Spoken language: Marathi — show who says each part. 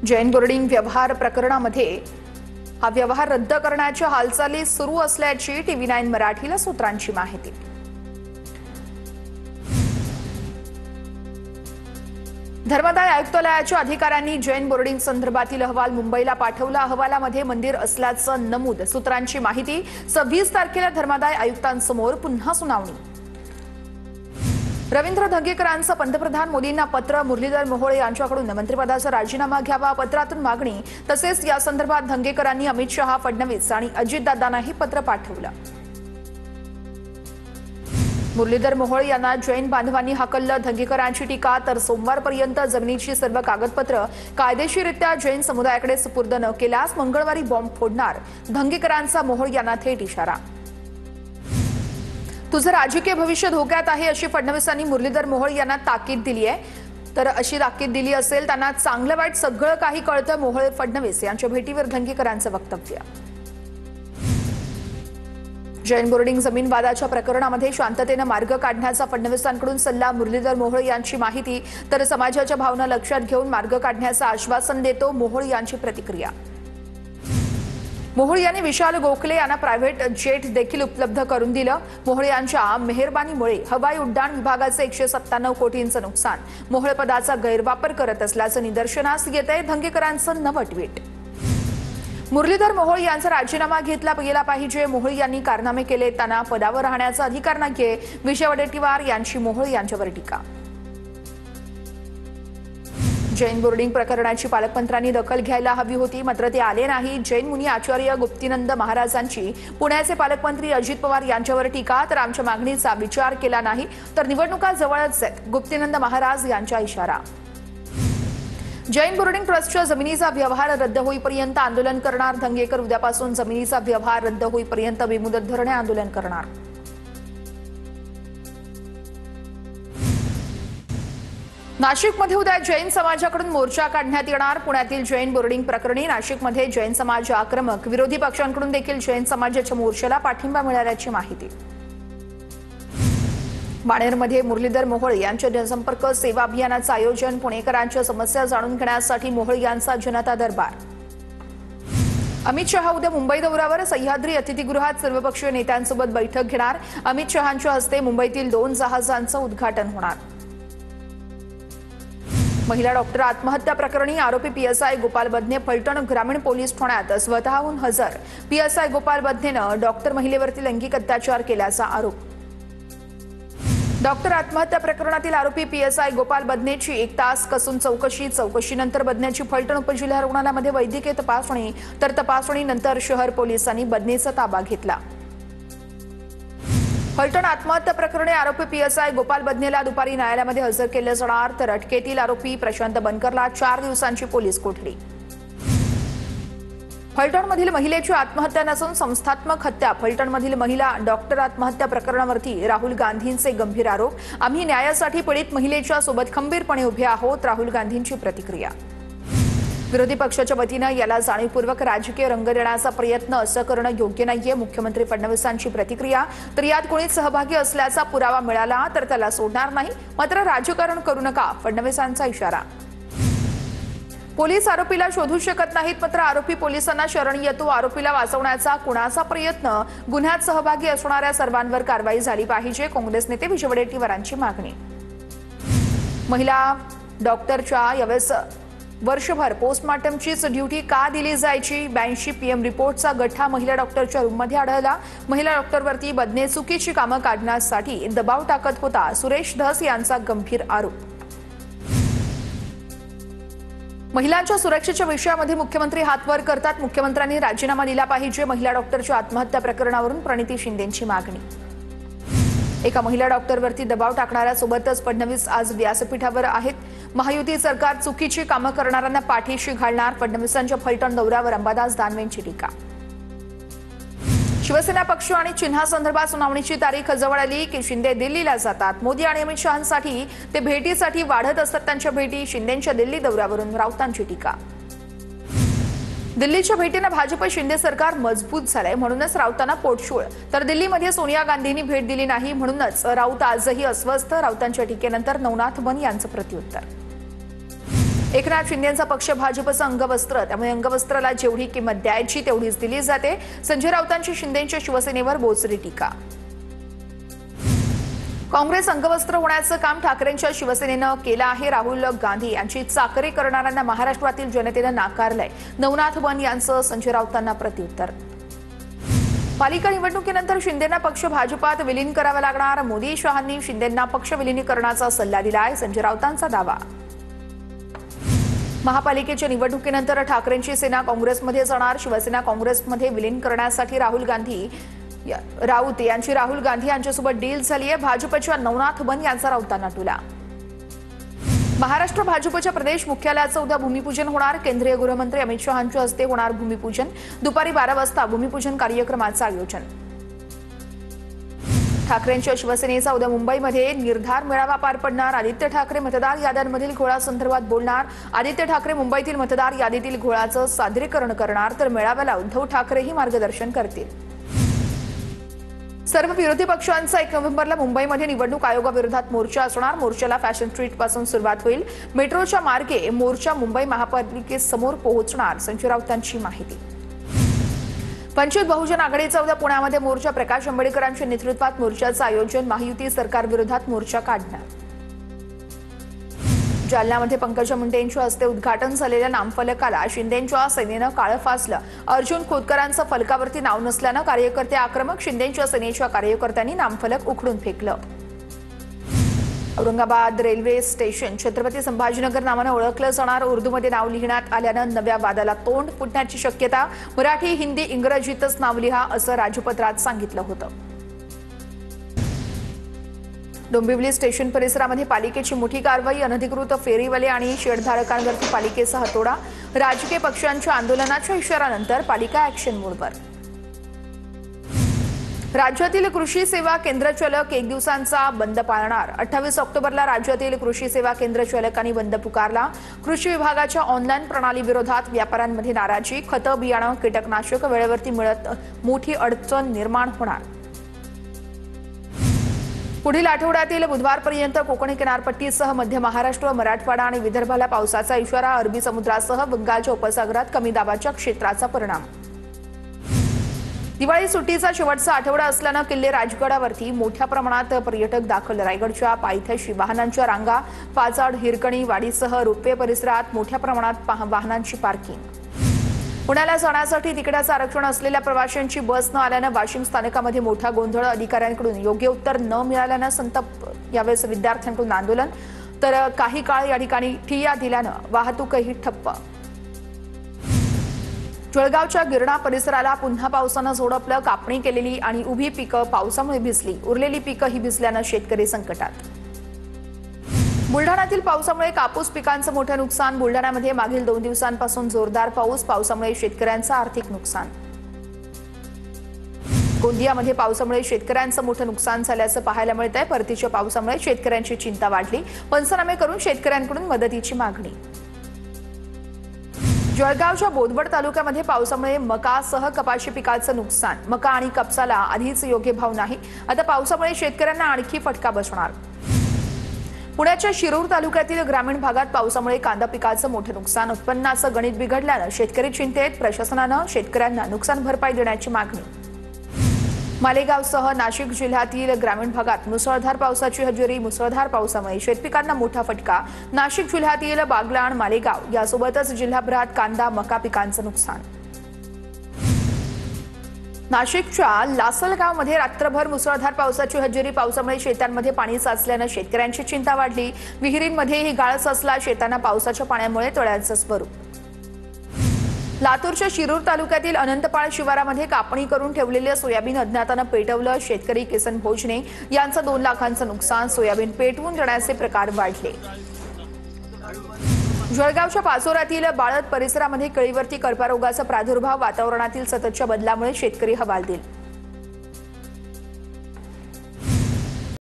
Speaker 1: जैन बोर्डिंग व्यवहार प्रकरणामध्ये हा व्यवहार रद्द करण्याच्या हालचाली सुरू असल्याची TV9 मराठीला सूत्रांची माहिती। धर्मादाय आयुक्तालयाच्या अधिकाऱ्यांनी जैन बोर्डिंग संदर्भातील अहवाल मुंबईला पाठवला। अहवालामध्ये मंदिर असल्याचं नमूद। सूत्रांची माहिती 26 तारखेला धर्मादाय आयुक्तांसमोर पुन्हा सुनावणी। रवींद्र धंगेकरांचं पंतप्रधान मोदींना पत्र। मुरलीधर मोहोळ यांच्याकडून मंत्रिपदाचा राजीनामा घ्यावा पत्रातून मागणी। तसेच या संदर्भात धंगेकरांनी अमित शहा, फडणवीस आणि अजितदादांनाही पत्र पाठवलं। मुरलीधर मोहोळ यांना जैन बांधवांनी हाकललं। धंगेकरांची टीका। तर सोमवारपर्यंत जमिनीची सर्व कागदपत्र कायदेशीररित्या जैन समुदायाकडे सुपूर्द न केल्यास मंगळवारी बॉम्ब फोडणार। धंगेकरांचा मोहोळ यांना थेट इशारा। तुझं राजकीय भविष्य धोक्यात आहे अशी फडणवीसांनी मुरलीधर मोहोळ यांना ताकीद दिली आहे। तर अशी ताकीद दिली असेल त्यांना चांगलं वाईट सगळं काही कळतं। मोहोळ फडणवीस यांच्या भेटीवर धंगेकरांचं वक्तव्य। जैन बोर्डिंग जमीन वादाच्या प्रकरणामध्ये शांततेने मार्ग काढण्याचा फडणवीसांकडून सल्ला। मुरलीधर मोहोळ यांची माहिती। तर समाजाच्या भावना लक्षात घेऊन मार्ग काढण्याचं आश्वासन देतो। मोहोळ यांची प्रतिक्रिया। मोहोळ यांनी विशाल गोखले यांना प्रायव्हेट जेट देखील उपलब्ध करून दिलं। मोहोळ यांच्या मेहरबानीमुळे हवाई उड्डाण विभागाचे 197 कोटींचं नुकसान। मोहोळ पदाचा गैरवापर करत असल्याचं निदर्शनास येतंय। धंगेकरांचं नवं ट्विट। मुरलीधर मोहोळ यांचा राजीनामा घेतला गेला पाहिजे। मोहोळ यांनी कारनामे केले, त्यांना पदावर राहण्याचा अधिकार नाहीये। विजय वडेट्टीवार यांची मोहोळ यांच्यावर टीका। जैन बोर्डिंग प्रकरणाची पालकमंत्र्यांनी दखल घ्यायला हवी होती, मात्र ते आले नाही। जैन मुनी आचार्य गुप्तीनंद महाराजांची पुण्याचे पालकमंत्री अजित पवार यांच्यावर टीका। तर आमच्या मागणीचा विचार केला नाही तर निवडणुका जवळच आहेत। गुप्तीनंद महाराज यांचा इशारा। जैन बोर्डिंग ट्रस्टच्या जमिनीचा व्यवहार रद्द होईपर्यंत आंदोलन करणार। धंगेकर उद्यापासून जमिनीचा व्यवहार रद्द होईपर्यंत बेमुदत धरणे आंदोलन करणार। नाशिकमध्ये उद्या जैन समाजाकडून मोर्चा काढण्यात येणार। पुण्यातील जैन बोर्डिंग प्रकरणी नाशिकमध्ये जैन समाज आक्रमक। विरोधी पक्षांकडून देखील जैन समाजाच्या मोर्चाला पाठिंबा मिळाल्याची माहिती। बाणेरमध्ये मुरलीधर मोहोळ यांच्या जनसंपर्क सेवा अभियानाचं आयोजन। पुणेकरांच्या समस्या जाणून घेण्यासाठी मोहोळ यांचा जनता दरबार। अमित शहा उद्या मुंबई दौऱ्यावर। सह्याद्री अतिथीगृहात सर्वपक्षीय नेत्यांसोबत बैठक घेणार। अमित शहांच्या हस्ते मुंबईतील 2 जहाजांचं उद्घाटन होणार। महिला डॉक्टर आत्महत्या प्रकरणी आरोपी PSI गोपाल बदने फलटण ग्रामीण पोलीस ठाण्यात स्वतःहून हजर। PSI गोपाल बदनेनं डॉक्टर महिलेवरती लैंगिक अत्याचार केल्याचा आरोप। डॉक्टर आत्महत्या प्रकरणातील आरोपी PSI गोपाल बदनेची 1 तास कसून चौकशीनंतर बदनेची फलटण उपजिल्हा रुग्णालयामध्ये वैद्यकीय तपासणी। तर तपासणीनंतर शहर पोलिसांनी बदनेचा ताबा घेतला। फलटण आत्महत्या प्रकरणी आरोपी PSI गोपाल बदनेला दुपारी न्यायालयामध्ये हजर केले जाणार। तर अटकेतील आरोपी प्रशांत बनकरला 4 दिवसांची पोलीस कोठडी। फलटणमधील महिलेची आत्महत्या नसून संस्थात्मक हत्या। फलटणमधील महिला डॉक्टर आत्महत्या प्रकरणावरती राहुल गांधींचे गंभीर आरोप। आम्ही न्यायासाठी पीडित महिलेच्या सोबत खंबीरपणे उभे आहोत। राहुल गांधींची प्रतिक्रिया। विरोधी पक्षाच्या वतीनं याला जाणीवपूर्वक राजकीय रंग देण्याचा प्रयत्न असं करणं योग्य नाहीये। मुख्यमंत्री फडणवीसांची प्रतिक्रिया। तर यात कोणी सहभागी असल्याचा पुरावा मिळाला तर त्याला सोडणार नाही, मात्र राजकारण करू नका, फडणवीसांचा इशारा। पोलीस आरोपीला शोधू शकत नाहीत, मात्र आरोपी पोलिसांना शरण येतो। आरोपीला वाचवण्याचा कुणाचा प्रयत्न, गुन्ह्यात सहभागी असणाऱ्या सर्वांवर कारवाई झाली पाहिजे। काँग्रेस नेते विजय वडेट्टीवारांची मागणी। महिला डॉक्टरच्या यावेळेस वर्षभर पोस्टमार्टमचीच ड्युटी का दिली जायची? 82 PM रिपोर्टचा गठ्ठा महिला डॉक्टरच्या रूममध्ये आढळला। महिला डॉक्टरवरती बदने चुकीची कामं काढण्यासाठी दबाव टाकत होता। सुरेश धस यांचा गंभीर आरोप। महिलांच्या सुरक्षेच्या विषयामध्ये मुख्यमंत्री हातवर करतात। मुख्यमंत्र्यांनी राजीनामा दिला पाहिजे। महिला डॉक्टरच्या आत्महत्या प्रकरणावरून प्रणिती शिंदेंची मागणी। एका महिला डॉक्टरवरती दबाव टाकणाऱ्यासोबतच फडणवीस आज व्यासपीठावर आहेत। महायुती सरकार चुकीची कामं करणाऱ्यांना पाठीशी घालणार। फडणवीसांच्या फलटण दौऱ्यावर अंबादास दानवेंची टीका। शिवसेना पक्ष आणि चिन्हासंदर्भात सुनावणीची तारीख जवळ आली की शिंदे दिल्लीला जातात। मोदी आणि अमित शहांसाठी ते भेटीसाठी वाढत असतात त्यांच्या भेटी। शिंदेंच्या दिल्ली दौऱ्यावरून राऊतांची टीका। दिल्लीच्या भेटीने भाजप शिंदे सरकार मजबूत झालंय, म्हणूनच राऊतांना पोटशूळ। तर दिल्लीमध्ये सोनिया गांधींनी भेट दिली नाही, म्हणूनच राऊत आजही अस्वस्थ। राऊतांच्या टीकेनंतर नवनाथ बन यांचं प्रत्युत्तर। एकनाथ शिंदेंचा पक्ष भाजपचं अंगवस्त्र, त्यामुळे अंगवस्त्राला जेवढी किंमत द्यायची तेवढीच दिली जाते. संजय राऊतांची शिंदेंच्या शिवसेनेवर बोचरी टीका. काँग्रेस अंगवस्त्र होण्याचं काम ठाकरेंच्या शिवसेनेनं केलं आहे. राहुल गांधी यांची चाकरी करणाऱ्यांना महाराष्ट्रातील जनतेनं नाकारलंय. नवनाथ बन यांचं संजय राऊतांना प्रत्युत्तर. पालिका निवडणुकीनंतर शिंदेंना पक्ष भाजपात विलीन करावा लागणार. मोदी शहांनी शिंदेंना पक्ष विलिनीकरणाचा सल्ला दिलाय. संजय राऊतांचा दावा. महापालिकेच्या निवडणुकीनंतर ठाकरेंची सेना काँग्रेसमध्ये जाणार. शिवसेना काँग्रेसमध्ये विलीन करण्यासाठी राऊत यांच्यासोबत डील झाली आहे. भाजपच्या नवनाथ बन यांचा राऊतांना टोला. महाराष्ट्र भाजपच्या प्रदेश मुख्यालयाचं उद्या भूमिपूजन होणार. केंद्रीय गृहमंत्री अमित शहांच्या हस्ते होणार भूमिपूजन. दुपारी 12 वाजता भूमिपूजन कार्यक्रमाचं आयोजन. ठाकरेंच्या शिवसेनेचा उद्या मुंबईमध्ये निर्धार मेळावा पार पडणार. आदित्य ठाकरे मतदार याद्यांमधील घोळासंदर्भात बोलणार. आदित्य ठाकरे मुंबईतील मतदार यादीतील घोळाचं सादरीकरण करणार, तर मेळाव्याला उद्धव ठाकरेही मार्गदर्शन करतील. सर्व विरोधी पक्षांचा 1 नोव्हेंबरला मुंबईमध्ये निवडणूक आयोगाविरोधात मोर्चा असणार. मोर्चाला फॅशन स्ट्रीट पासून सुरुवात होईल. मेट्रोच्या मार्गे मोर्चा मुंबई महापालिकेसमोर पोहोचणार. संजय राऊतांची माहिती. वंचित बहुजन आघाडीचा उद्या पुण्यामध्ये मोर्चा. प्रकाश आंबेडकरांच्या नेतृत्वात मोर्चाचं आयोजन. महायुती सरकारविरोधात मोर्चा काढणार. जालन्यामध्ये पंकजा मुंडे यांच्या हस्ते उद्घाटन झालेल्या नामफलकाला शिंदेंच्या सेनेनं काळं फासलं. अर्जुन खोतकरांचं फलकावरती नाव नसल्यानं कार्यकर्ते आक्रमक. शिंदेंच्या सेनेच्या कार्यकर्त्यांनी नामफलक उखडून फेकलं. औरंगाबाद रेल्वे स्टेशन छत्रपती संभाजीनगर नावानं ओळखलं जाणार. उर्दूमध्ये नाव लिहिण्यात आल्यानं नव्या वादाला तोंड फुटण्याची शक्यता. मराठी, हिंदी, इंग्रजीतच नाव लिहा असं राजपत्रात सांगितलं होतं. डोंबिवली स्टेशन परिसरामध्ये पालिकेची मोठी कारवाई. अनधिकृत फेरीवाले आणि शेडधारकांवरती पालिकेचा हातोडा. राजकीय पक्षांच्या आंदोलनाच्या इशाऱ्यानंतर पालिका ॲक्शन मोडवर. राज्यातील कृषी सेवा केंद्र चालक 1 दिवसांचा बंद पाळणार. 28 ऑक्टोबरला राज्यातील कृषी सेवा केंद्र चालकांनी बंद पुकारला. कृषी विभागाच्या ऑनलाईन प्रणालीविरोधात व्यापाऱ्यांमध्ये नाराजी. खतं, बियाणं, कीटकनाशक वेळेवरती मिळत मोठी अडचण निर्माण होणार. पुढील आठवड्यातील बुधवारपर्यंत कोकण किनारपट्टीसह मध्य महाराष्ट्र, मराठवाडा आणि विदर्भाला पावसाचा इशारा. अरबी समुद्रासह बंगालच्या उपसागरात कमी दाबाच्या क्षेत्राचा परिणाम. दिवाळी सुट्टीचा शेवटचा आठवडा असल्यानं किल्ले राजगडावरती मोठ्या प्रमाणात पर्यटक दाखल. रायगडच्या पायथ्याशी वाहनांच्या रांगा. पाचाड, हिरकणी, वाडीसह रोपवे परिसरात मोठ्या प्रमाणात वाहनांची पार्किंग. पुण्याला जाण्यासाठी तिकिटाचं आरक्षण असलेल्या प्रवाशांची बस न आल्यानं वाशिम स्थानकामध्ये मोठा गोंधळ. अधिकाऱ्यांकडून योग्य उत्तर न मिळाल्यानं संतप्त. यावेळेस विद्यार्थ्यांकडून आंदोलन, तर काही काळ या ठिकाणी ठिय्या दिल्यानं वाहतूकही ठप्प. जळगावच्या गिरणा परिसराला पुन्हा पावसानं झोडपलं. कापणी केलेली आणि उभी पिकं पावसामुळे भिजली. उरलेली पिकंही भिजल्यानं शेतकरी संकटात. बुलढाण्यातील पावसामुळे कापूस पिकांचं मोठं नुकसान. बुलढाण्यामध्ये मागील 2 दिवसांपासून जोरदार पाऊस. पावसामुळे शेतकऱ्यांचं आर्थिक नुकसान. गोंदियामध्ये पावसामुळे शेतकऱ्यांचं मोठं नुकसान झाल्याचं पाहायला मिळतंय. परतीच्या पावसामुळे शेतकऱ्यांची चिंता वाढली. पंचनामे करून शेतकऱ्यांकडून मदतीची मागणी. जळगावच्या बोदवड तालुक्यामध्ये पावसामुळे मकासह कपाशी पिकाचं नुकसान. मका आणि कापसाला आधीच योग्य भाव नाही. आता पावसामुळे शेतकऱ्यांना आणखी फटका बसणार. पुण्याच्या शिरूर तालुक्यातील ग्रामीण भागात पावसामुळे कांदा पिकाचं मोठं नुकसान. उत्पन्नाचं गणित बिघडल्यानं शेतकरी चिंतेत. प्रशासनानं शेतकऱ्यांना नुकसान भरपाई देण्याची मागणी. मालेगावसह नाशिक जिल्ह्यातील ग्रामीण भागात मुसळधार पावसाची हजेरी. मुसळधार पावसामुळे शेतपिकांना मोठा फटका. नाशिक जिल्ह्यातील बागलाण, मालेगाव यासोबतच जिल्हाभरात कांदा, मका पिकांचं नुकसान. नाशिकच्या लासलगावमध्ये रात्रभर मुसळधार पावसाची हजेरी. पावसामुळे शेतांमध्ये पाणी साचल्यानं शेतकऱ्यांची चिंता वाढली. विहिरींमध्येही गाळ साचला. शेतांना पावसाच्या पाण्यामुळे तळ्यांचं स्वरूप. लातूरच्या शिरूर तालुक्यातील अनंतपाळ शिवारामध्ये कापणी करून ठेवलेले सोयाबीन अज्ञातानं पेटवलं. शेतकरी किसन भोजने यांचं 2 लाखांचं नुकसान. सोयाबीन पेटवून देण्याचे प्रकार वाढले. जळगावच्या पाचोऱ्यातील बाळद परिसरामध्ये केळीवरती कर्करोगाचा प्रादुर्भाव. वातावरणातील सततच्या बदलामुळे शेतकरी हवालदिल.